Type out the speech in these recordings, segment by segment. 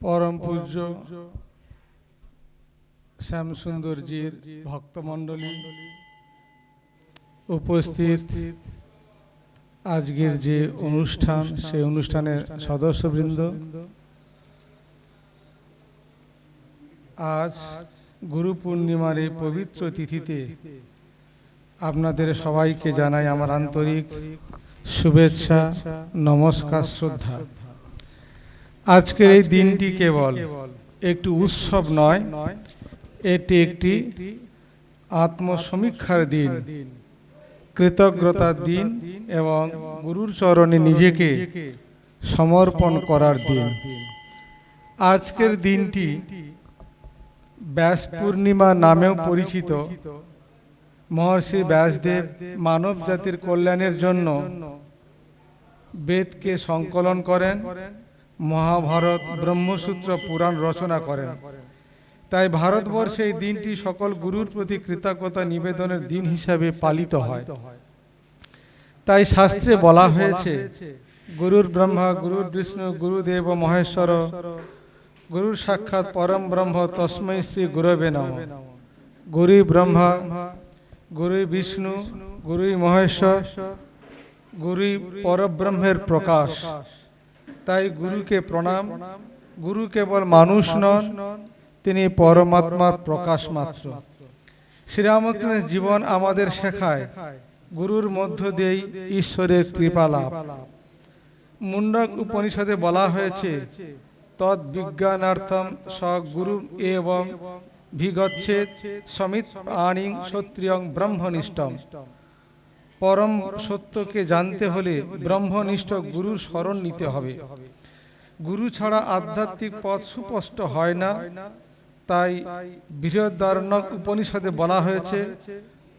परम पूज्य श्यामसुंदरजीर भक्तमंडली उपस्थित आजकेर जे अनुष्ठान से अनुष्ठानेर सदस्यबृंद आज गुरु पूर्णिमार এই पवित्र तिथिते आपनादेर सबाइके जानाई आमार आंतरिक शुभेच्छा नमस्कार श्रद्धा। आजकेर এই দিনটি কেবল একটি উৎসব নয়, এটি একটি আত্মসমীক্ষার দিন, কৃতজ্ঞতার দিন এবং গুরুর চরণে নিজেকে সমর্পণ করার দিন। আজকের দিনটি ব্যাস পূর্ণিমা নামেও পরিচিত। মহর্ষি ব্যাসদেব মানব জাতির কল্যাণের জন্য বেদকে সংকলন করেন, মহাভারত ব্রহ্মসূত্র পুরাণ রচনা করেন। তাই ভারতবর্ষে এই দিনটি সকল গুরুর প্রতি কৃতজ্ঞতা নিবেদনের দিন হিসাবে পালিত হয়। তাই শাস্ত্রে বলা হয়েছে, গুরুর ব্রহ্মা গুরুর বিষ্ণু গুরুদেব মহেশ্বর গুরুর সাক্ষাৎ পরম ব্রহ্ম তস্मै শ্রী গুরবে নমঃ। গুরু ব্রহ্মা গুরু বিষ্ণু গুরু মহেশ্বর গুরু পরব্রহ্মের প্রকাশ। তাই গুরুকে প্রণাম। গুরু কেবল মানুষ নন, তিনি পরমাত্মার প্রকাশ মাত্র। শ্রীরামকৃষ্ণের জীবন আমাদের শেখায় গুরুর মধ্য দিয়েই ঈশ্বরের কৃপা লাভ। মুন্ডক উপনিষদে বলা হয়েছে, তদ বিজ্ঞানার্থম স গুরু এবং ভিগচ্ছেদ সমিত আনিং ক্ষত্রিয়ং ব্রহ্মনিষ্ঠম। পরম সত্যকে জানতে হলে ব্রহ্মনিষ্ঠ গুরুর শরণ নিতে হবে। গুরু ছাড়া আধ্যাত্মিক পথ সুস্পষ্ট হয় না। তাই বৃহদারণ্যক উপনিষদে বলা হয়েছে,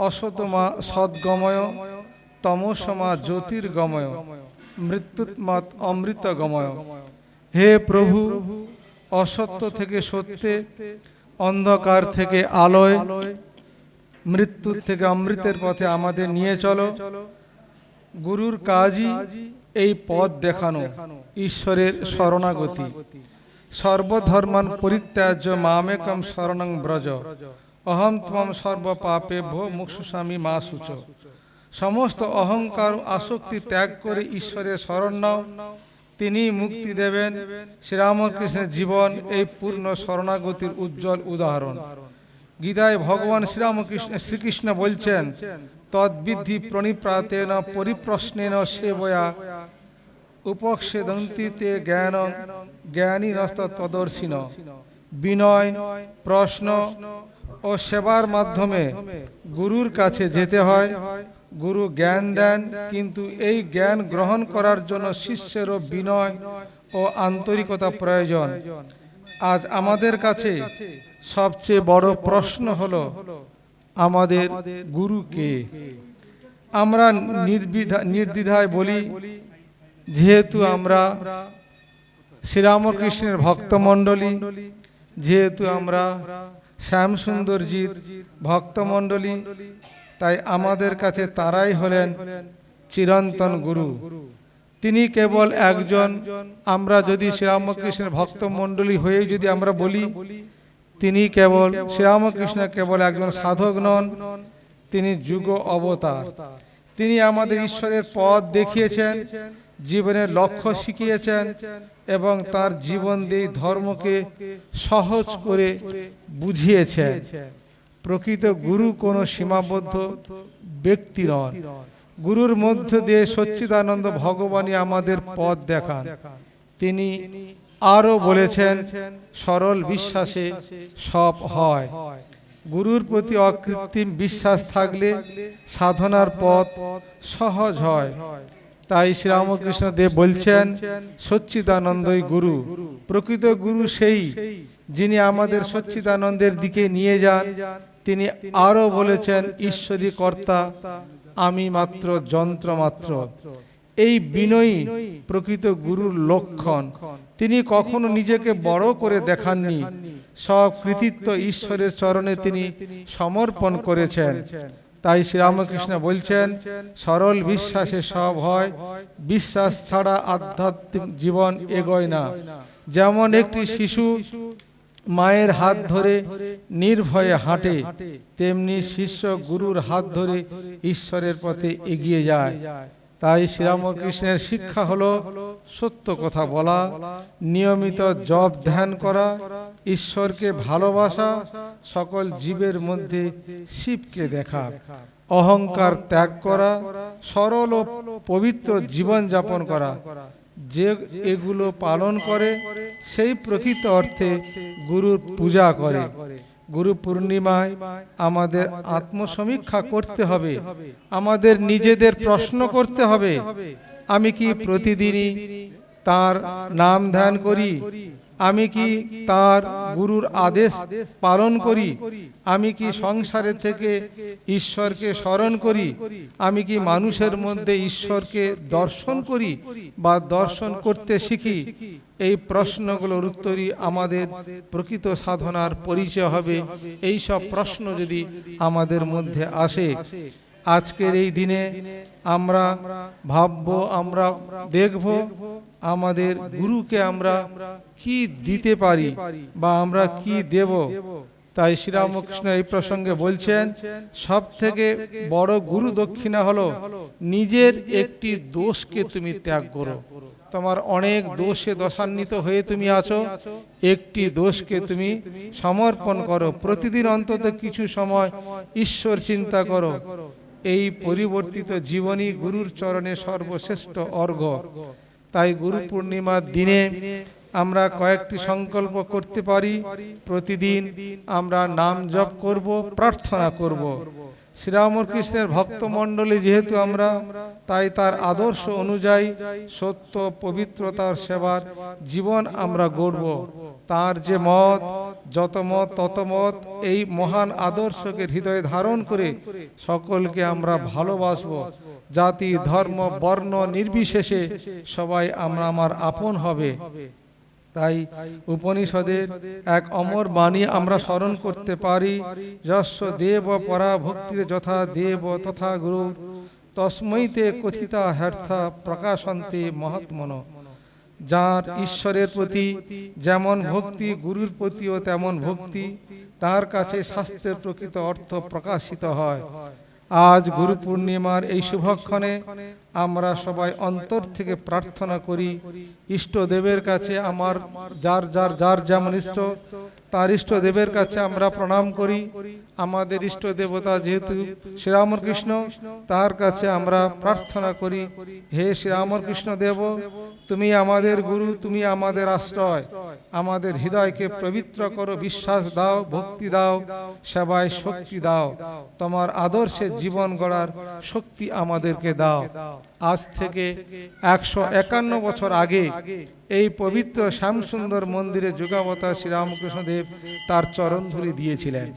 অসতমা সদ্গময় তমসমা জ্যোতির্গময় মৃত্যুৎমত অমৃতগময়। হে প্রভু, অসত্য থেকে সত্যে, অন্ধকার থেকে আলোয়, মৃত্যুর থেকে অমৃতের পথে আমাদের নিয়ে চলো। গুরুর কাজই এই পথ দেখানো, ঈশ্বরের শরণাগতি। সর্বধর্মান পরিত্যাজ্য মামেকম শরণং ব্রজ অহম ত্বম সর্ব পাপেভ্যো মোক্ষয়িষ্যামি মা শুচ। সমস্ত অহংকার আসক্তি ত্যাগ করে ঈশ্বরের শরণ নাও, তিনি মুক্তি দেবেন। শ্রীরামকৃষ্ণের জীবন এই পূর্ণ শরণাগতির উজ্জ্বল উদাহরণ। গীতায় ভগবান শ্রীকৃষ্ণ বলছেন, তদ্বিদ্ধি প্রণিপ্রাতেন পরিপ্রশ্নেন সেবয়া উপক্ষেদন্তি তে জ্ঞানং জ্ঞানীনস্তদর্শিন। বিনয়, প্রশ্ন ও সেবার মাধ্যমে গুরুর কাছে যেতে হয়। গুরু জ্ঞান দেন, কিন্তু এই জ্ঞান গ্রহণ করার জন্য শিষ্যেরও বিনয় ও আন্তরিকতা প্রয়োজন। আজ আমাদের কাছে সবচেয়ে বড় প্রশ্ন হলো, আমাদের গুরু কে? আমরা নির্দ্বিধায় বলি, যেহেতু আমরা শ্রীরামকৃষ্ণের ভক্তমণ্ডলী, যেহেতু আমরা শ্যামসুন্দরজির ভক্তমণ্ডলী, তাই আমাদের কাছে তারাই হলেন চিরন্তন গুরু। তিনি কেবল একজন। আমরা যদি শ্রীরামকৃষ্ণের ভক্তমণ্ডলী হয়ে যদি আমরা বলি, তিনি কেবল শ্রীরামকৃষ্ণ কেবল একজন সাধক নন, তিনি যুগ অবতার। তিনি আমাদের ঈশ্বরের পথ দেখিয়েছেন, জীবনের লক্ষ্য শিখিয়েছেন এবং তার জীবন দিয়ে ধর্মকে সহজ করে বুঝিয়েছেন। প্রকৃত গুরু কোনো সীমাবদ্ধ ব্যক্তি নন। গুরুর মধ্য দিয়ে সচ্চিদানন্দ ভগবানই আমাদের পথ দেখান। তিনি আরো বলেছেন, সরল বিশ্বাসে সব হয়। গুরুর প্রতি অকৃত্রিম বিশ্বাস থাকলে সাধনার পথ সহজ হয়। তাই শ্রীরামকৃষ্ণ দেব বলছেন, সচ্চিদানন্দই গুরু। প্রকৃত গুরু সেই, যিনি আমাদের সচ্চিদানন্দের দিকে নিয়ে যান। তিনি আরো বলেছেন, ঈশ্বরী কর্তা, আমি মাত্র যন্ত্র মাত্র। এই বিনয়ী প্রকৃত গুরুর লক্ষণ। তিনি কখনো নিজেকে বড় করে দেখাননি, সব কৃতিত্ব ঈশ্বরের চরণে তিনি সমর্পণ করেছেন। তাই শ্রীরামকৃষ্ণ বলছেন, সরল বিশ্বাসে সব হয়, বিশ্বাস ছাড়া আধ্যাত্মিক জীবন এগোয় না। যেমন একটি শিশু মায়ের হাত ধরে নির্ভয়ে হাঁটে, তেমনি শিষ্য গুরুর হাত ধরে ঈশ্বরের পথে এগিয়ে যায়। তাই শ্রীরামকৃষ্ণের শিক্ষা হলো সত্য কথা বলা, নিয়মিত জপ ধ্যান করা, ঈশ্বরকে ভালোবাসা, সকল জীবের মধ্যে শিবকে দেখা, অহংকার ত্যাগ করা, সরল ও পবিত্র জীবন যাপন করা। যে এগুলো পালন করে সেই প্রকৃত অর্থে গুরুর পূজা করে। গুরু পূর্ণিমায় আমাদের আত্মসমীক্ষা করতে হবে, আমাদের নিজেদের প্রশ্ন করতে হবে, আমি কি প্রতিদিনই তার নাম ধ্যান করি? আমি কি তার গুরুর আদেশ পালন করি? আমি কি সংসারে থেকে ঈশ্বরকে স্মরণ করি? আমি কি মানুষের মধ্যে ঈশ্বরকে দর্শন করি বা দর্শন করতে শিখি? এই প্রশ্নগুলোর উত্তরই আমাদের প্রকৃত সাধনার পরিচয় হবে। এই সব প্রশ্ন যদি আমাদের মধ্যে আসে, আজকের এই দিনে আমরা ভাবব, আমরা দেখব আমাদের গুরুকে আমরা কি দিতে পারি বা আমরা কি দেব। তাই শ্রীরামকৃষ্ণ এই প্রসঙ্গে বলছেন, সব থেকে বড় গুরু দক্ষিণা হলো নিজের একটি দোষকে তুমি ত্যাগ করো। তোমার অনেক দোষে দশান্বিত হয়ে তুমি আছো, একটি দোষকে তুমি সমর্পণ করো। প্রতিদিন অন্তত কিছু সময় ঈশ্বর চিন্তা করো। এই পরিবর্তিত জীবনী গুরুর চরণে সর্বশ্রেষ্ঠ অর্ঘ্য। তাই গুরু পূর্ণিমার দিনে আমরা কয়েকটি সংকল্প করতে পারি। প্রতিদিন আমরা নাম জপ করব, প্রার্থনা করব। শ্রীরামকৃষ্ণের ভক্তমণ্ডলী যেহেতু আমরা, তাই তার আদর্শ অনুযায়ী সত্য পবিত্রতার সেবার জীবন আমরা গড়ব। তার যে মত, যত মত তত মত, এই মহান আদর্শকে হৃদয়ে ধারণ করে সকলকে আমরা ভালোবাসবো। জাতি ধর্ম বর্ণ নির্বিশেষে সবাই আমরা আমার আপন হবে। তাই উপনিষদের এক অমর বাণী আমরা স্মরণ করতে পারি, যস্য দেব পরা ভক্তির যথা দেব তথা গুরু তস্মৈতে কথিতা হ্যর্থা প্রকাশন্তে মহাত্মন। যার ঈশ্বরের প্রতি যেমন ভক্তি, গুরুর প্রতিও তেমন ভক্তি, তার কাছে শাস্ত্রের প্রকৃত অর্থ প্রকাশিত হয়। আজ গুরু পূর্ণিমার এই শুভক্ষণে আমরা সবাই অন্তর থেকে প্রার্থনা করি, ইষ্টদেবের কাছে আমার যার যেমন ইষ্ট, তার ইষ্টদেবের কাছে আমরা প্রণাম করি। আমাদের ইষ্ট দেবতা যেহেতু শ্রীরামকৃষ্ণ, তার কাছে আমরা প্রার্থনা করি, হে শ্রীরামকৃষ্ণ দেব, তুমি আমাদের গুরু, তুমি আমাদের আশ্রয়, আমাদের হৃদয়কে পবিত্র করো, বিশ্বাস দাও, ভক্তি দাও, সেবায় শক্তি দাও, তোমার আদর্শে জীবন গড়ার শক্তি আমাদেরকে দাও। আজ থেকে 151 বছর আগে এই পবিত্র শ্যামসুন্দর মন্দিরে যুগাবতার শ্রীরামকৃষ্ণদেব তার চরণধুলি দিয়েছিলেন।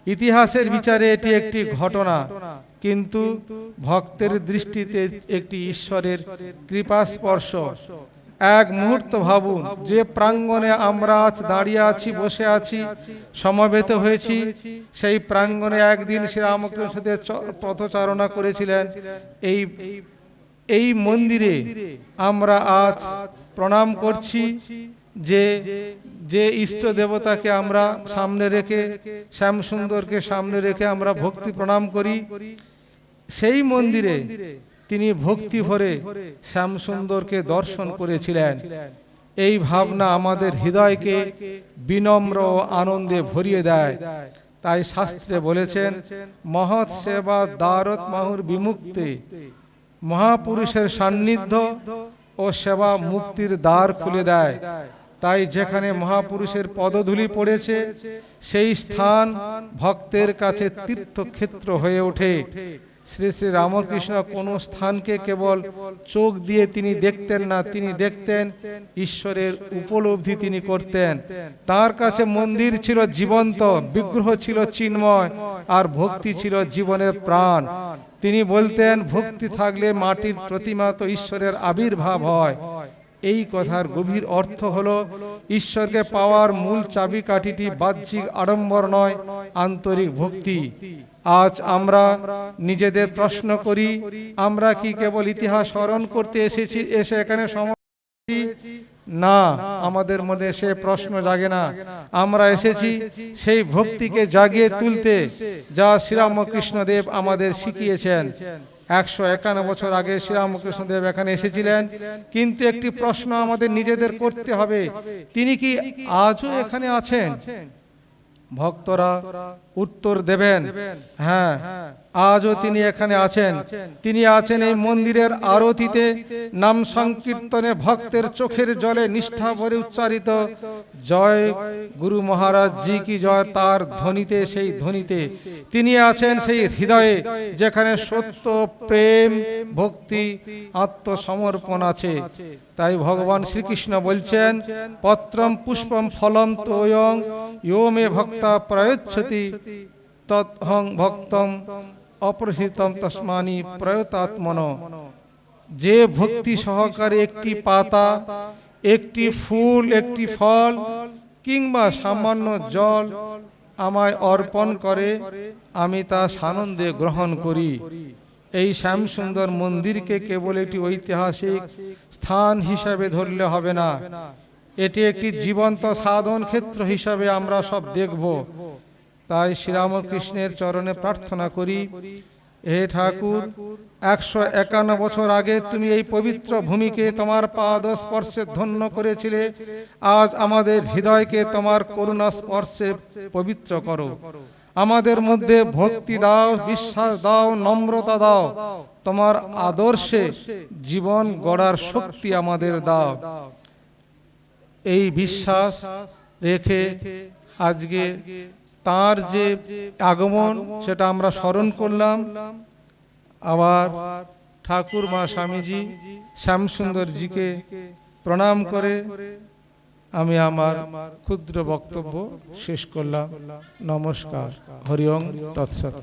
ইতিহাসের বিচারে এটি একটি ঘটনা, কিন্তু ভক্তের দৃষ্টিতে একটি ঈশ্বরের কৃপাস্পর্শ। এক মুহূর্ত ভাবুন, যে প্রাঙ্গণে আমরা আজ দাঁড়িয়ে আছি, বসে আছি, সমবেত হয়েছি, সেই প্রাঙ্গণে একদিন শ্রীরামকৃষ্ণদেব পথচারণা করেছিলেন। এই মন্দিরে আমরা আজ প্রণাম করছি, যে ইষ্ট দেবতাকে আমরা সামনে রেখে, শ্যামসুন্দরকে সামনে রেখে আমরা ভক্তি প্রণাম করি। সেই মন্দিরে তিনি ভক্তি ভরে শ্যামসুন্দরকে দর্শন করেছিলেন। এই ভাবনা আমাদের হৃদয়কে বিনম্র ও আনন্দে ভরিয়ে দেয়। তাই শাস্ত্রে বলেছেন, মহৎ সেবা দ্বারত মাহুর বিমুক্তে। মহাপুরুষের সান্নিধ্য ও সেবা মুক্তির দ্বার খুলে দেয়। তাই যেখানে মহাপুরুষের পদধূলি পড়েছে, সেই স্থান ভক্তের কাছে তীর্থক্ষেত্র হয়ে ওঠে। শ্রী শ্রী রামকৃষ্ণ কোন স্থানকে কেবল চোখ দিয়ে তিনি দেখতেন না, তিনি দেখতেন ঈশ্বরের উপলব্ধি তিনি করতেন। তার কাছে মন্দির ছিল জীবন্ত, বিগ্রহ ছিল চিন্ময়, আর ভক্তি ছিল জীবনের প্রাণ। তিনি বলতেন, ভক্তি থাকলে মাটির প্রতিমা তো ঈশ্বরের আবির্ভাব হয়। এই কথার গভীর অর্থ হলো, ঈশ্বরকে পাওয়ার মূল চাবিকাঠিটি বাহ্যিক আড়ম্বর নয়, আন্তরিক ভক্তি। আজ আমরা নিজেদের প্রশ্ন করি, আমরা কি কেবল ইতিহাস স্মরণ করতে এসে এখানে না, আমাদের মধ্যে সে প্রশ্ন জাগে না। আমরা এসেছি সেই ভক্তিকে জাগিয়ে তুলতে, যা শ্রীরামকৃষ্ণদেব আমাদের শিখিয়েছেন। 151 বছর আগে শ্রীরামকৃষ্ণদেব এখানে এসেছিলেন, কিন্তু একটি প্রশ্ন আমাদের নিজেদের করতে হবে, তিনি কি আজও এখানে আছেন? ভক্তরা উত্তর দেবেন, হ্যাঁ, আজও তিনি এখানে আছেন। তিনি আছেন এই মন্দিরের আরতিতে, নাম সংকীর্তনে, ভক্তের চোখের জলে নিষ্ঠা ভরে উচ্চারিত জয় গুরু মহারাজ জি কি জয়, তার ধ্বনিতে, সেই ধ্বনিতে তিনি আছেন সেই হৃদয়ে, যেখানে সত্য, প্রেম, ভক্তি, আত্মসমর্পণ আছে। তাই ভগবান শ্রীকৃষ্ণ বলছেন, পত্রম পুষ্পম ফলম তোয়ং ইয়ো মে ভক্তা প্রয়চ্ছতি তৎহং ভক্তম অপ্রসিতম তস্মানি প্রয়তাত্মন। যে ভক্তি সহকারে একটি পাতা, একটি ফুল, একটি ফল কিংবা সামান্য জল আমায় অর্পণ করে, আমি তা সানন্দে গ্রহণ করি। এই শ্যামসুন্দর মন্দিরকে কেবল একটি ঐতিহাসিক স্থান হিসাবে ধরলে হবে না, এটি একটি জীবন্ত সাধন ক্ষেত্র হিসাবে আমরা সব দেখব। তাই শ্রীরামকৃষ্ণের চরণে প্রার্থনা করি, হে ঠাকুর, 151 বছর আগে তুমি এই পবিত্র ভূমিকে তোমার পাদ স্পর্শে ধন্য করেছিলে, আজ আমাদের হৃদয়কে তোমার করুণা স্পর্শে পবিত্র করো। আমাদের মধ্যে ভক্তি দাও, বিশ্বাস দাও, নম্রতা দাও, তোমার আদর্শে জীবন গড়ার শক্তি আমাদের দাও। এই বিশ্বাস রেখে আজকে তার যে আগমন সেটা আমরা স্মরণ করলাম। আবার ঠাকুর মা স্বামীজি শ্যামসুন্দরজিকে প্রণাম করে আমি আমার ক্ষুদ্র বক্তব্য শেষ করলাম। নমস্কার। হরি ওম তৎসৎ।